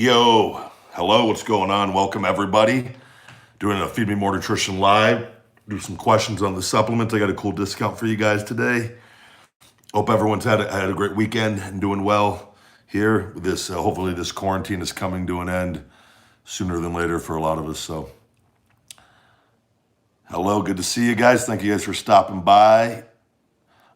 Yo, hello, what's going on? Welcome everybody. Doing a Feed Me More Nutrition live. Do some questions on the supplements. I got a cool discount for you guys today. Hope everyone's had a great weekend and doing well here. This hopefully this quarantine is coming to an end sooner than later for a lot of us. So, hello, good to see you guys. Thank you guys for stopping by.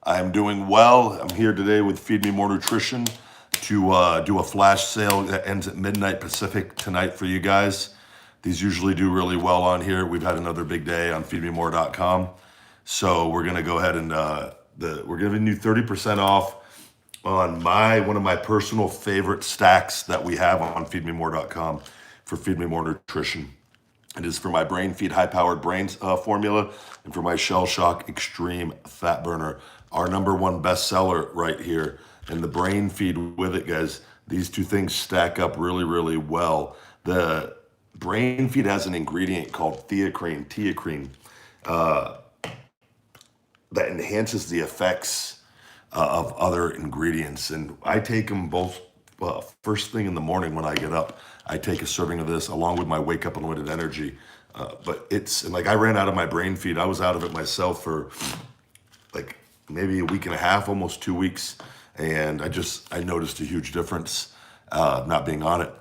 I am doing well. I'm here today with Feed Me More Nutrition to do a flash sale that ends at midnight Pacific tonight for you guys. These usually do really well on here. We've had another big day on feedmemore.com. So we're gonna go ahead and we're giving you 30% off on one of my personal favorite stacks that we have on feedmemore.com for Feed Me More Nutrition. It is for my Brain Feed High Powered Brains formula and for my Shell Shock Extreme Fat Burner. Our #1 bestseller right here. And the Brain Feed with it, guys. These two things stack up really, really well. The Brain Feed has an ingredient called teacrine, that enhances the effects of other ingredients. And I take them both first thing in the morning when I get up. I take a serving of this along with my Wake Up Unlimited Energy. And like I ran out of my Brain Feed. I was out of it myself for like maybe a week and a half, almost 2 weeks. And I noticed a huge difference not being on it.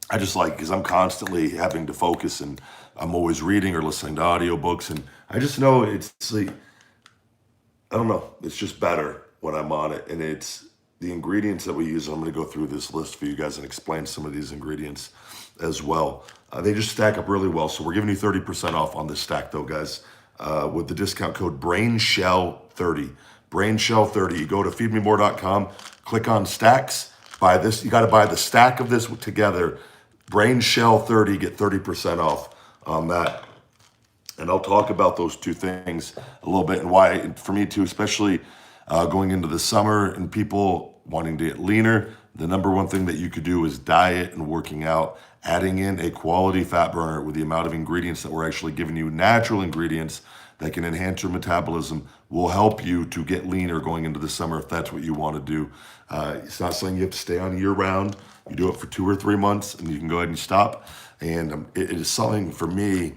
I just because I'm constantly having to focus and I'm always reading or listening to audiobooks. And I just know it's like, I don't know, it's just better when I'm on it. And it's the ingredients that we use. I'm going to go through this list for you guys and explain some of these ingredients as well. They just stack up really well. So we're giving you 30% off on this stack though, guys, with the discount code BRAINSHELL30. BRAINSHELL30. You go to feedmemore.com, click on stacks, buy this. You got to buy the stack of this together. BRAINSHELL30, get 30% off on that. And I'll talk about those two things a little bit and why, for me too, especially going into the summer and people wanting to get leaner, the #1 thing that you could do is diet and working out, adding in a quality fat burner with the amount of ingredients that we're actually giving you, natural ingredients that can enhance your metabolism, will help you to get leaner going into the summer if that's what you want to do. It's not something you have to stay on year round. You do it for 2 or 3 months and you can go ahead and stop. And it is something for me.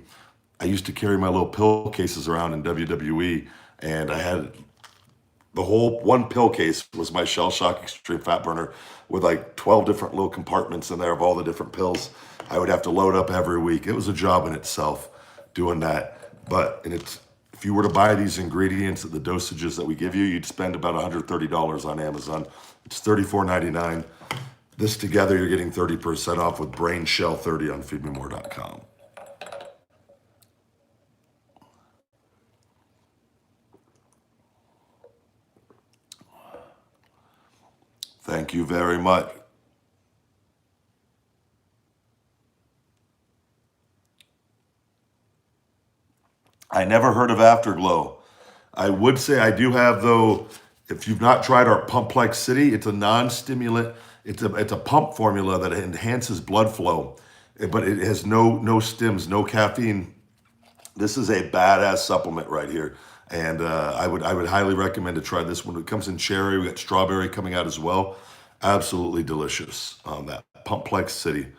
I used to carry my little pill cases around in WWE, and I had the whole one pill case was my Shell Shock Extreme Fat Burner with like 12 different little compartments in there of all the different pills I would have to load up every week. It was a job in itself doing that. If you were to buy these ingredients at the dosages that we give you, you'd spend about $130 on Amazon. It's $34.99. This together, you're getting 30% off with BRAINSHELL30 on feedmemore.com. Thank you very much. I never heard of Afterglow. I would say I do have, though, if you've not tried our Pumplex City, it's a non-stimulant. It's a pump formula that enhances blood flow, but it has no stims, no caffeine. This is a badass supplement right here. And I would highly recommend to try this one. It comes in cherry. We got strawberry coming out as well. Absolutely delicious on that Pumplex City.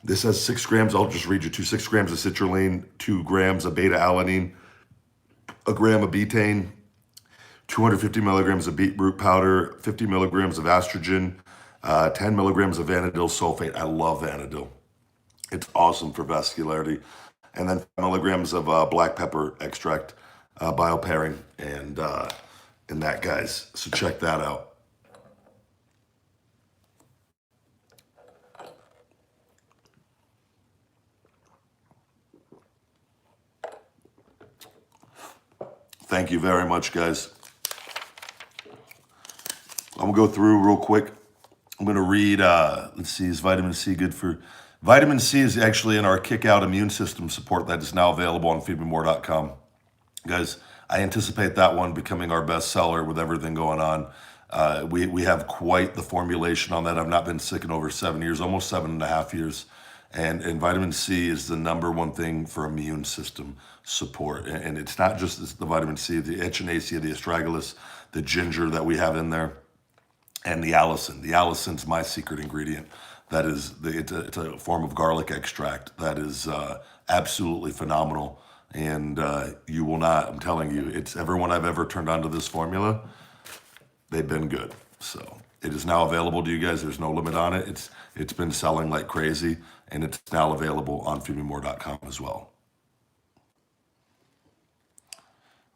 This has 6 grams. I'll just read you 6 grams of citrulline, 2 grams of beta alanine, 1 gram of betaine, 250 milligrams of beetroot powder, 50 milligrams of estrogen, 10 milligrams of vanadyl sulfate. I love vanadyl. It's awesome for vascularity. And then 5 milligrams of black pepper extract, biopairing, and that, guys. So check that out. Thank you very much, guys. I'm gonna go through real quick. I'm gonna read, let's see, is vitamin C good for... Vitamin C is actually in our Kick Out immune system support that is now available on feedmemore.com. Guys, I anticipate that one becoming our best seller with everything going on. We have quite the formulation on that. I've not been sick in over 7 years, almost 7.5 years. And vitamin C is the #1 thing for immune system support. And it's not just the vitamin C, the echinacea, the astragalus, the ginger that we have in there, and the allicin. The allicin's my secret ingredient It's a form of garlic extract that is absolutely phenomenal. And you will not, I'm telling you, it's everyone I've ever turned on to this formula, they've been good. So it is now available to you guys. There's no limit on it. It's been selling like crazy, and it's now available on feedmemore.com as well.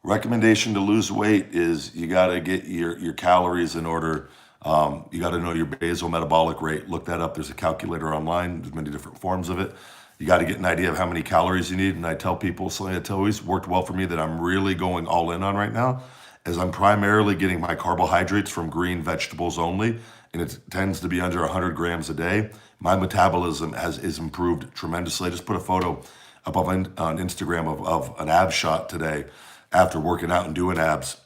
Recommendation to lose weight is you got to get your calories in order. You got to know your basal metabolic rate. Look that up. There's a calculator online. There's many different forms of it. You got to get an idea of how many calories you need. And I tell people something that's always worked well for me that I'm really going all in on right now is I'm primarily getting my carbohydrates from green vegetables only, and it tends to be under 100 grams a day. My metabolism is improved tremendously. I just put a photo up on Instagram of an ab shot today after working out and doing abs.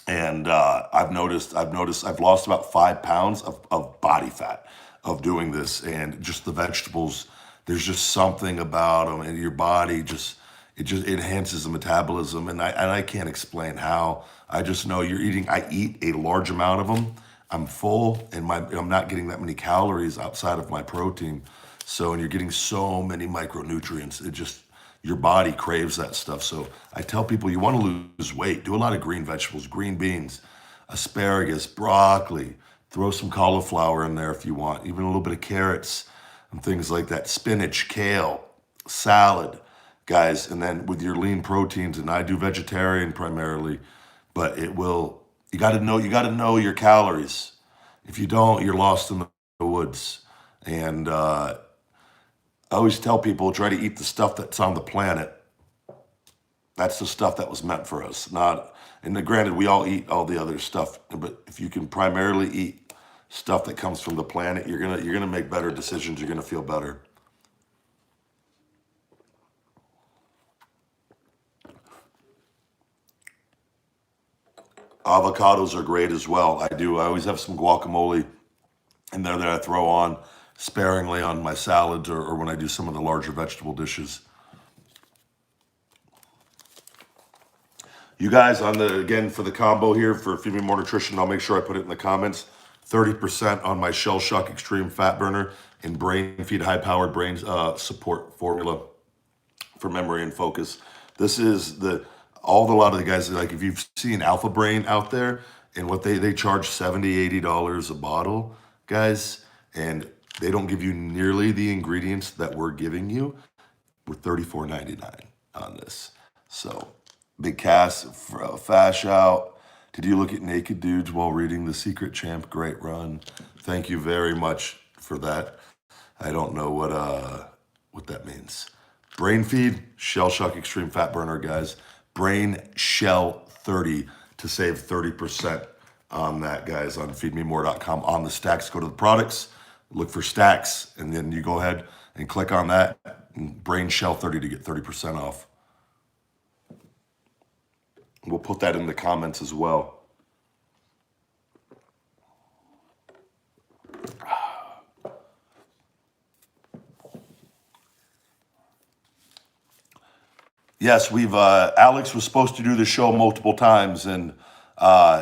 And I've noticed I've lost about 5 pounds of body fat of doing this, and just the vegetables. There's just something about them, and your body just enhances the metabolism, and I can't explain how. I just know you're eating. I eat a large amount of them. I'm full, and I'm not getting that many calories outside of my protein. So, and you're getting so many micronutrients. It just your body craves that stuff. So I tell people you want to lose weight, do a lot of green vegetables, green beans, asparagus, broccoli, throw some cauliflower in there if you want, even a little bit of carrots and things like that, spinach, kale, salad, guys. And then with your lean proteins, and I do vegetarian primarily, but you got to know your calories. If you don't, you're lost in the woods. And I always tell people try to eat the stuff that's on the planet. That's the stuff that was meant for us. Not, and granted, we all eat all the other stuff, but if you can primarily eat stuff that comes from the planet, you're gonna make better decisions. You're gonna feel better. Avocados are great as well. I always have some guacamole in there that I throw on sparingly on my salads or when I do some of the larger vegetable dishes. You guys, again, for the combo here for Feed Me More Nutrition, I'll make sure I put it in the comments. 30% on my Shell Shock Extreme Fat Burner and Brain Feed High Powered Brain Support Formula for memory and focus. This is a lot of the guys, like if you've seen Alpha Brain out there and what they charge $70, $80 a bottle, guys, and they don't give you nearly the ingredients that we're giving you. We're $34.99 on this. So Big Cass, Fash Out. Did you look at naked dudes while reading The Secret Champ? Great run. Thank you very much for that. I don't know what that means. Brain Feed, Shell Shock Extreme Fat Burner, guys. Brain Shell 30 to save 30% on that, guys, on feedmemore.com. On the stacks, go to the products, look for stacks, and then you go ahead and click on that. And Brain Shell 30 to get 30% off. We'll put that in the comments as well. Yes, Alex was supposed to do the show multiple times and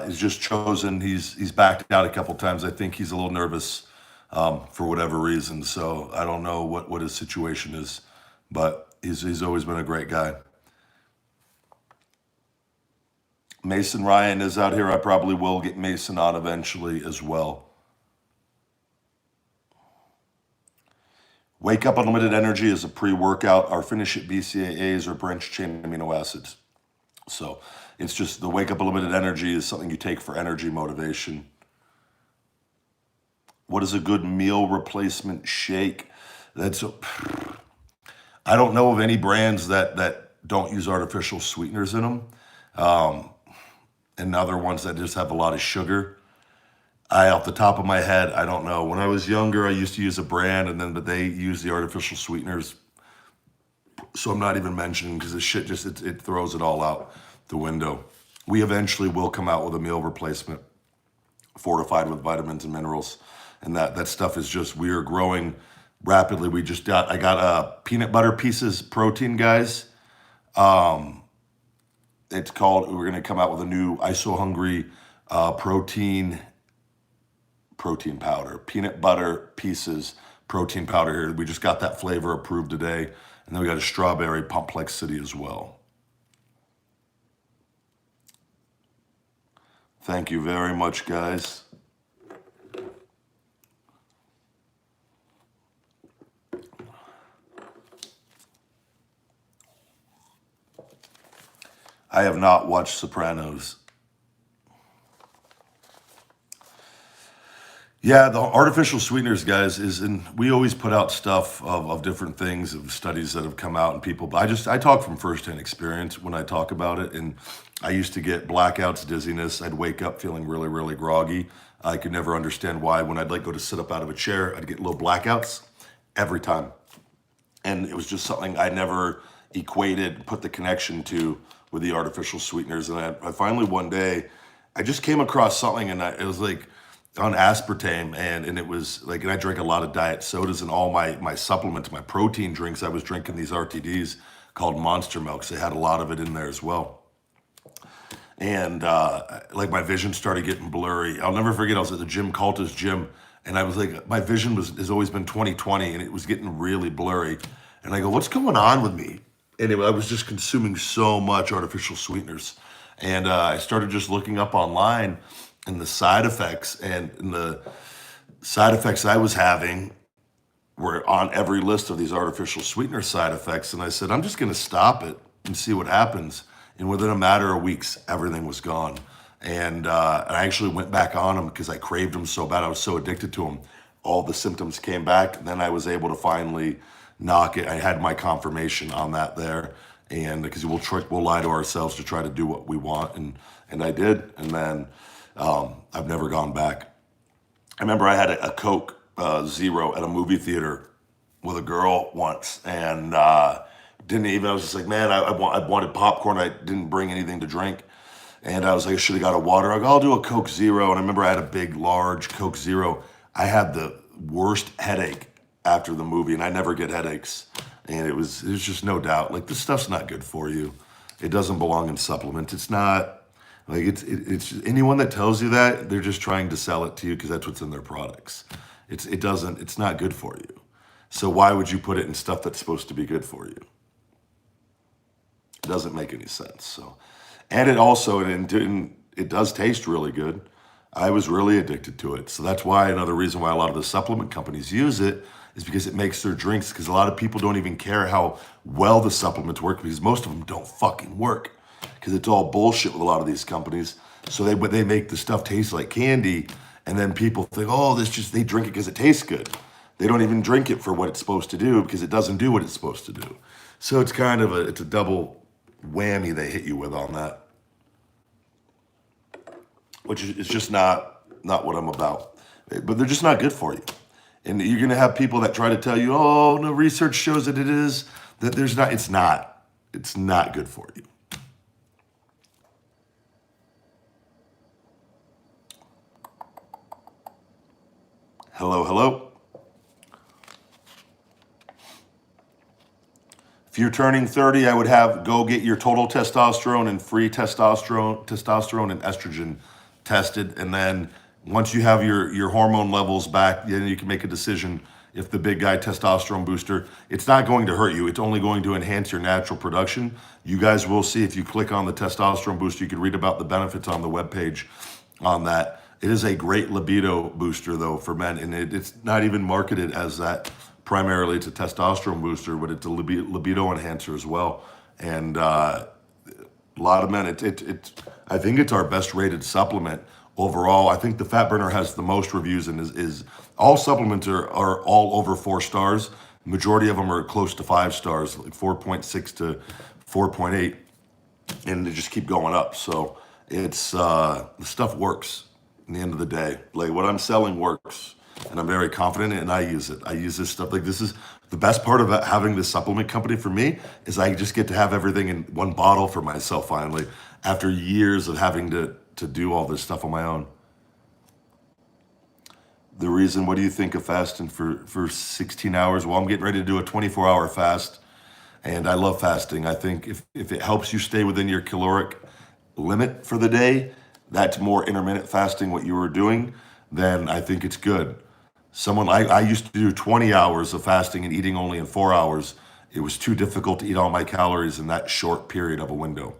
is just chosen. He's backed out a couple times. I think he's a little nervous for whatever reason. So I don't know what his situation is, but he's always been a great guy. Mason Ryan is out here. I probably will get Mason on eventually as well. Wake Up Unlimited Energy is a pre-workout. Our Finish It BCAAs are branched-chain amino acids. So it's just the Wake Up Unlimited Energy is something you take for energy motivation. What is a good meal replacement shake? I don't know of any brands that don't use artificial sweeteners in them. And other ones that just have a lot of sugar. Off the top of my head, I don't know. When I was younger, I used to use a brand, but they use the artificial sweeteners. So I'm not even mentioning because this shit it throws it all out the window. We eventually will come out with a meal replacement fortified with vitamins and minerals, and that stuff is just we are growing rapidly. I got peanut butter pieces protein, guys. It's called. We're gonna come out with a new ISO Hungry protein protein powder, peanut butter pieces, protein powder here. We just got that flavor approved today. And then we got a strawberry complexity as well. Thank you very much, guys. I have not watched Sopranos. Yeah, the artificial sweeteners, guys, we always put out stuff of different things, of studies that have come out and people, but I talk from firsthand experience when I talk about it. And I used to get blackouts, dizziness. I'd wake up feeling really, really groggy. I could never understand why. When I'd like go to sit up out of a chair, I'd get little blackouts every time. And it was just something I never equated, put the connection to with the artificial sweeteners. And I finally one day, I just came across something, and it was like on aspartame, and it was like, and I drank a lot of diet sodas and all my supplements, my protein drinks. I was drinking these RTDs called Monster Milks. They had a lot of it in there as well. And like my vision started getting blurry. I'll never forget, I was at the Jim Calta's gym, and I was like, my vision has always been 20/20, and it was getting really blurry. And I go, what's going on with me? And I was just consuming so much artificial sweeteners. And I started just looking up online and the side effects, and the side effects I was having were on every list of these artificial sweetener side effects. And I said, I'm just going to stop it and see what happens. And within a matter of weeks, everything was gone. And I actually went back on them because I craved them so bad. I was so addicted to them. All the symptoms came back. And then I was able to finally knock it. I had my confirmation on that there. And because we'll lie to ourselves to try to do what we want. And I did. And then I've never gone back. I remember I had a Coke Zero at a movie theater with a girl once, and I was just like, man, I wanted popcorn. I didn't bring anything to drink. And I was like, I should have got a water. I go, I'll do a Coke Zero. And I remember I had a big, large Coke Zero. I had the worst headache after the movie, and I never get headaches. And it was just no doubt, like, this stuff's not good for you. It doesn't belong in supplements. It's not. Like it's anyone that tells you that, they're just trying to sell it to you because that's what's in their products. It's not good for you. So why would you put it in stuff that's supposed to be good for you? It doesn't make any sense. So, and it does taste really good. I was really addicted to it. So that's why another reason why a lot of the supplement companies use it is because it makes their drinks, because a lot of people don't even care how well the supplements work, because most of them don't fucking work. Because it's all bullshit with a lot of these companies. So they make the stuff taste like candy, and then people think, oh, they drink it because it tastes good. They don't even drink it for what it's supposed to do, because it doesn't do what it's supposed to do. So it's kind of a double whammy they hit you with on that, which is just not what I'm about. But they're just not good for you. And you're gonna have people that try to tell you, oh, no, research shows that it is, that there's not. It's not. It's not good for you. Hello, hello. If you're turning 30, I would go get your total testosterone and free testosterone and estrogen tested. And then once you have your hormone levels back, then you can make a decision if the big guy testosterone booster, it's not going to hurt you. It's only going to enhance your natural production. You guys will see if you click on the testosterone booster, you can read about the benefits on the webpage on that. It is a great libido booster, though, for men, and it's not even marketed as that. Primarily, it's a testosterone booster, but it's a libido enhancer as well. And a lot of men, I think it's our best rated supplement overall. I think the Fat Burner has the most reviews, and is all supplements are all over 4 stars. Majority of them are close to 5 stars, like 4.6 to 4.8, and they just keep going up. So it's the stuff works. In the end of the day, like what I'm selling works, and I'm very confident in it, and I use it. I use this stuff. Like, this is the best part of having this supplement company for me, is I just get to have everything in one bottle for myself finally, after years of having to do all this stuff on my own. The reason, what do you think of fasting for 16 hours? Well, I'm getting ready to do a 24-hour fast, and I love fasting. I think if it helps you stay within your caloric limit for the day, that's more intermittent fasting, what you were doing, then I think it's good. I used to do 20 hours of fasting and eating only in 4 hours. It was too difficult to eat all my calories in that short period of a window.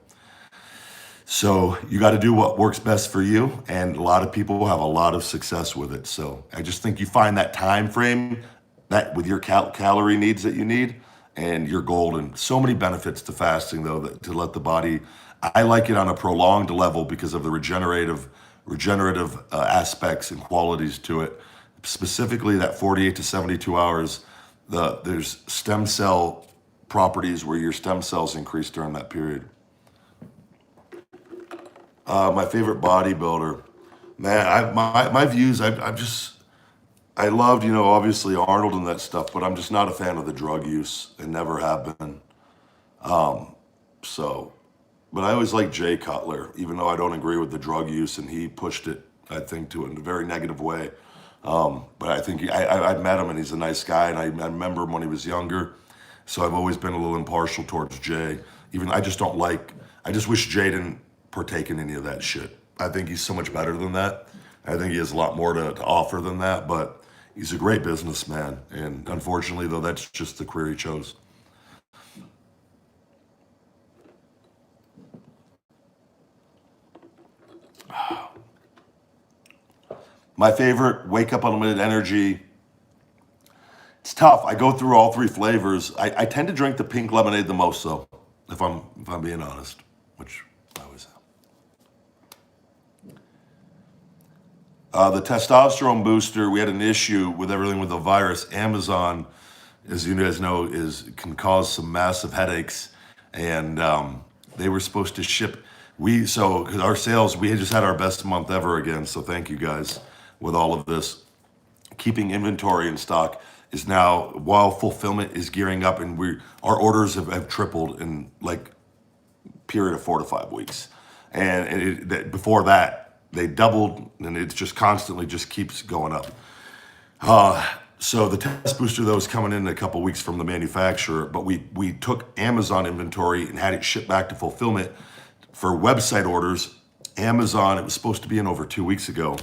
So you got to do what works best for you, and a lot of people have a lot of success with it. So I just think you find that time frame that with your calorie needs that you need, and you're golden. So many benefits to fasting, though, that to let the body. I like it on a prolonged level because of the regenerative aspects and qualities to it. Specifically, that 48 to 72 hours. There's stem cell properties where your stem cells increase during that period. My favorite bodybuilder, man. My views. I loved, obviously Arnold and that stuff, but I'm just not a fan of the drug use and never have been. So, but I always like Jay Cutler, even though I don't agree with the drug use, and he pushed it, I think, to it in a very negative way. But I think I met him, and he's a nice guy, and I remember him when he was younger. So I've always been a little impartial towards Jay. Even I just don't like. I just wish Jay didn't partake in any of that shit. I think he's so much better than that. I think he has a lot more to offer than that. But he's a great businessman, and unfortunately, though, that's just the career he chose. My favorite, Wake Up Unlimited Energy. It's tough. I go through all three flavors. I tend to drink the pink lemonade the most, though, if I'm being honest, which I always am. The testosterone booster, we had an issue with everything with the virus. Amazon, as you guys know, can cause some massive headaches, and they were supposed to ship. Because our sales, we had just had our best month ever again. So thank you guys with all of this. Keeping inventory in stock is now, while fulfillment is gearing up, and our orders have tripled in like period of 4 to 5 weeks, and before that they doubled, and it just constantly just keeps going up. So the test booster, though, is coming in a couple weeks from the manufacturer, but we took Amazon inventory and had it shipped back to fulfillment for website orders. Amazon, it was supposed to be in over 2 weeks ago.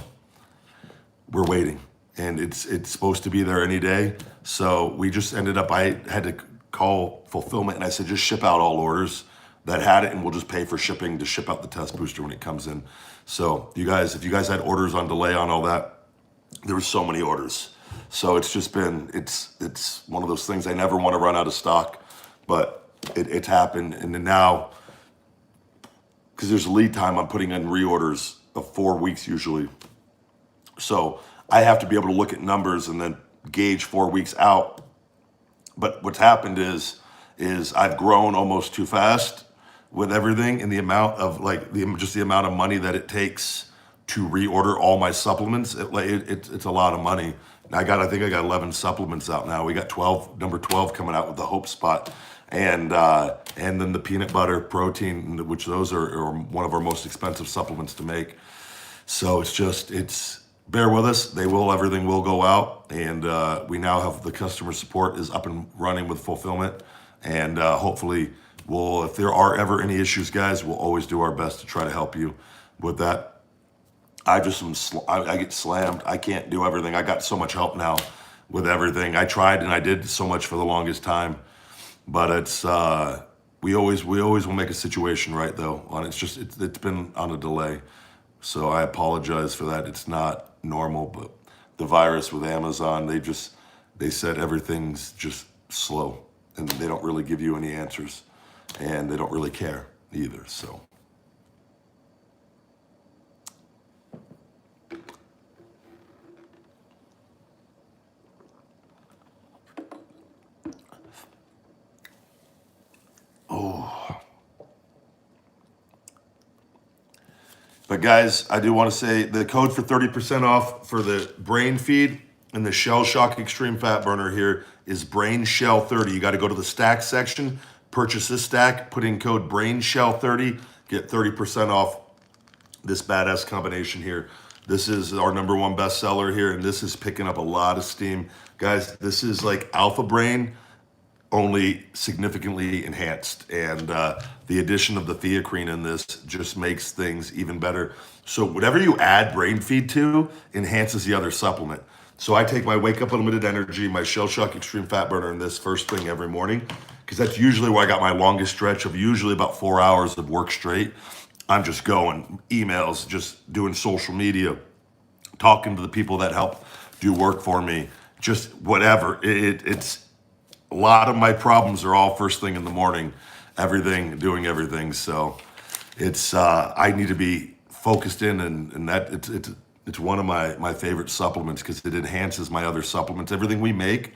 We're waiting, and it's supposed to be there any day. So we just ended up, I had to call fulfillment, and I said, just ship out all orders that had it, and we'll just pay for shipping to ship out the test booster when it comes in. So if you guys had orders on delay on all that, there were so many orders. So it's just been, it's one of those things. I never want to run out of stock, but it's happened. And then now, because there's a lead time, I'm putting in reorders of 4 weeks usually. So I have to be able to look at numbers and then gauge 4 weeks out. But what's happened is I've grown almost too fast with everything, and the amount of just the amount of money that it takes to reorder all my supplements. It's a lot of money. I think I got 11 supplements out now. We got number 12 coming out with the Hope Spot, and then the peanut butter protein, which those are one of our most expensive supplements to make. So bear with us. Everything will go out, and we now have the customer support is up and running with fulfillment, and hopefully if there are ever any issues, guys, we'll always do our best to try to help you with that. I get slammed. I can't do everything. I got so much help now with everything. I tried and I did so much for the longest time, but we always will make a situation right, though. It's been on a delay, so I apologize for that. It's not normal, but the virus with Amazon, they said everything's just slow, and they don't really give you any answers, and they don't really care either. So. Oh. But guys, I do want to say the code for 30% off for the brain feed and the Shell Shock Extreme Fat Burner here is Brain Shell 30. You got to go to the stack section, purchase this stack, put in code Brain Shell 30, get 30% off this badass combination here. This is our #1 bestseller here, and this is picking up a lot of steam. Guys, this is like Alpha Brain only significantly enhanced. And the addition of the theacrine in this just makes things even better. So whatever you add brain feed to enhances the other supplement. So I take my Wake Up Unlimited Energy, my Shell Shock Extreme Fat Burner, and this first thing every morning, because that's usually where I got my longest stretch of usually about 4 hours of work straight. I'm just going emails, just doing social media, talking to the people that help do work for me, just whatever. It's a lot of my problems are all first thing in the morning, doing everything. So it's I need to be focused in, and that it's one of my favorite supplements because it enhances my other supplements. Everything we make,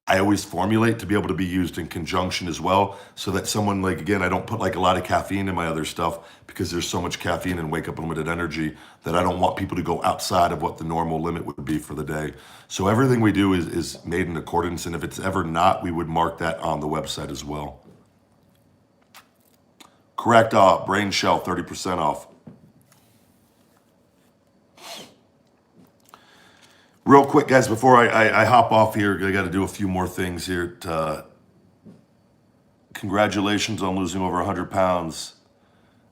I always formulate to be able to be used in conjunction as well, so that someone, like, again, I don't put like a lot of caffeine in my other stuff because there's so much caffeine in Wake Up Unlimited Energy that I don't want people to go outside of what the normal limit would be for the day. So everything we do is made in accordance, and if it's ever not, we would mark that on the website as well. Correct, Brain Shell, 30% off. Real quick, guys, before I hop off here, I got to do a few more things here. Congratulations on losing over 100 pounds.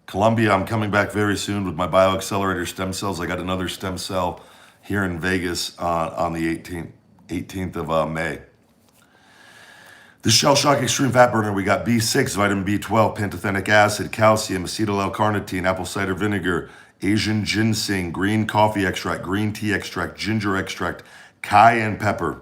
Colombia, I'm coming back very soon with my bioaccelerator stem cells. I got another stem cell here in Vegas on the 18th of May. The Shell Shock Extreme Fat Burner, we got B6, vitamin B12, pantothenic acid, calcium, acetyl L-carnitine, apple cider vinegar, Asian ginseng, green coffee extract, green tea extract, ginger extract, cayenne pepper,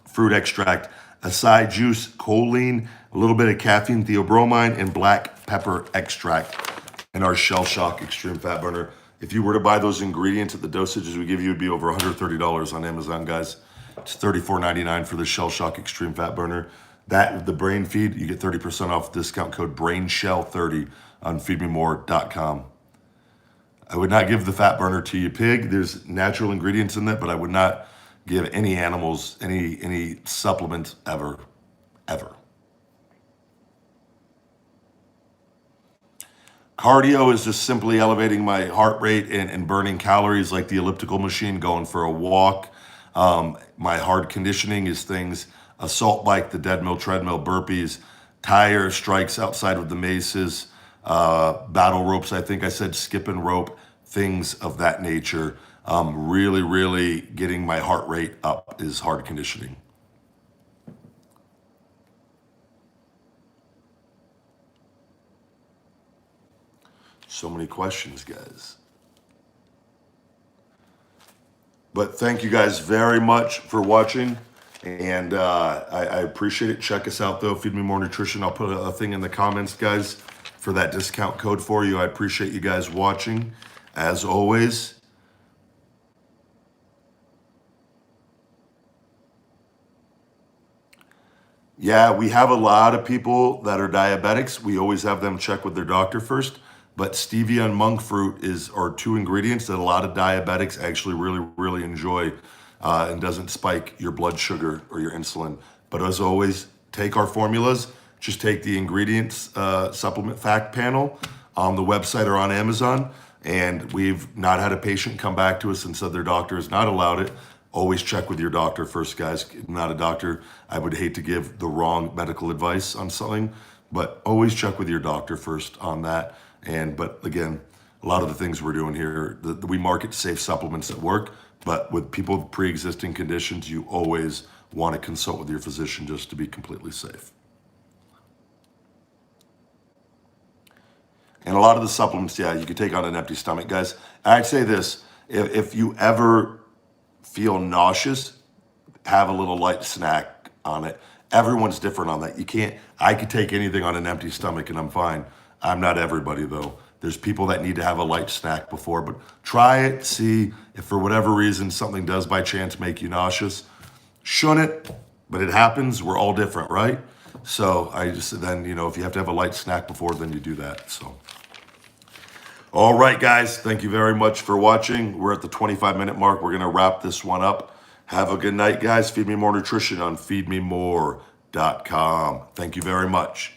fruit extract, acai juice, choline, a little bit of caffeine, theobromine, and black pepper extract in our Shell Shock Extreme Fat Burner. If you were to buy those ingredients at the dosages we give you, it'd be over $130 on Amazon, guys. It's $34.99 for the Shell Shock Extreme Fat Burner. That, the brain feed, you get 30% off, discount code BRAINSHELL30 on feedmemore.com. I would not give the fat burner to your pig. There's natural ingredients in that, but I would not give any animals any supplement ever. Cardio is just simply elevating my heart rate and burning calories, like the elliptical machine, going for a walk. My hard conditioning is things, assault bike, the dead mill, treadmill, burpees, tire strikes outside of the maces, battle ropes. I think I said skip and rope, things of that nature. Really getting my heart rate up is hard conditioning. So many questions, guys. But thank you guys very much for watching, and I appreciate it. Check us out, though. Feed Me More Nutrition. I'll put a thing in the comments, guys, for that discount code for you. I appreciate you guys watching, as always. Yeah, we have a lot of people that are diabetics. We always have them check with their doctor first. But stevia and monk fruit are two ingredients that a lot of diabetics actually really enjoy, and doesn't spike your blood sugar or your insulin. But as always, take our formulas. Just take the ingredients supplement fact panel on the website or on Amazon. And we've not had a patient come back to us and said their doctor has not allowed it. Always check with your doctor first, guys. I'm not a doctor. I would hate to give the wrong medical advice on something, but always check with your doctor first on that. But again, a lot of the things we're doing here, we market safe supplements that work, but with people with pre-existing conditions, you always want to consult with your physician just to be completely safe. And a lot of the supplements, yeah, you can take on an empty stomach, guys. I'd say this, if you ever feel nauseous, have a little light snack on it. Everyone's different on that. I could take anything on an empty stomach and I'm fine. I'm not everybody, though. There's people that need to have a light snack before, but try it, see if for whatever reason something does by chance make you nauseous. Shouldn't, but it happens. We're all different, right? So then, if you have to have a light snack before, then you do that. So, all right, guys, thank you very much for watching. We're at the 25-minute mark. We're going to wrap this one up. Have a good night, guys. Feed Me More Nutrition on feedmemore.com. Thank you very much.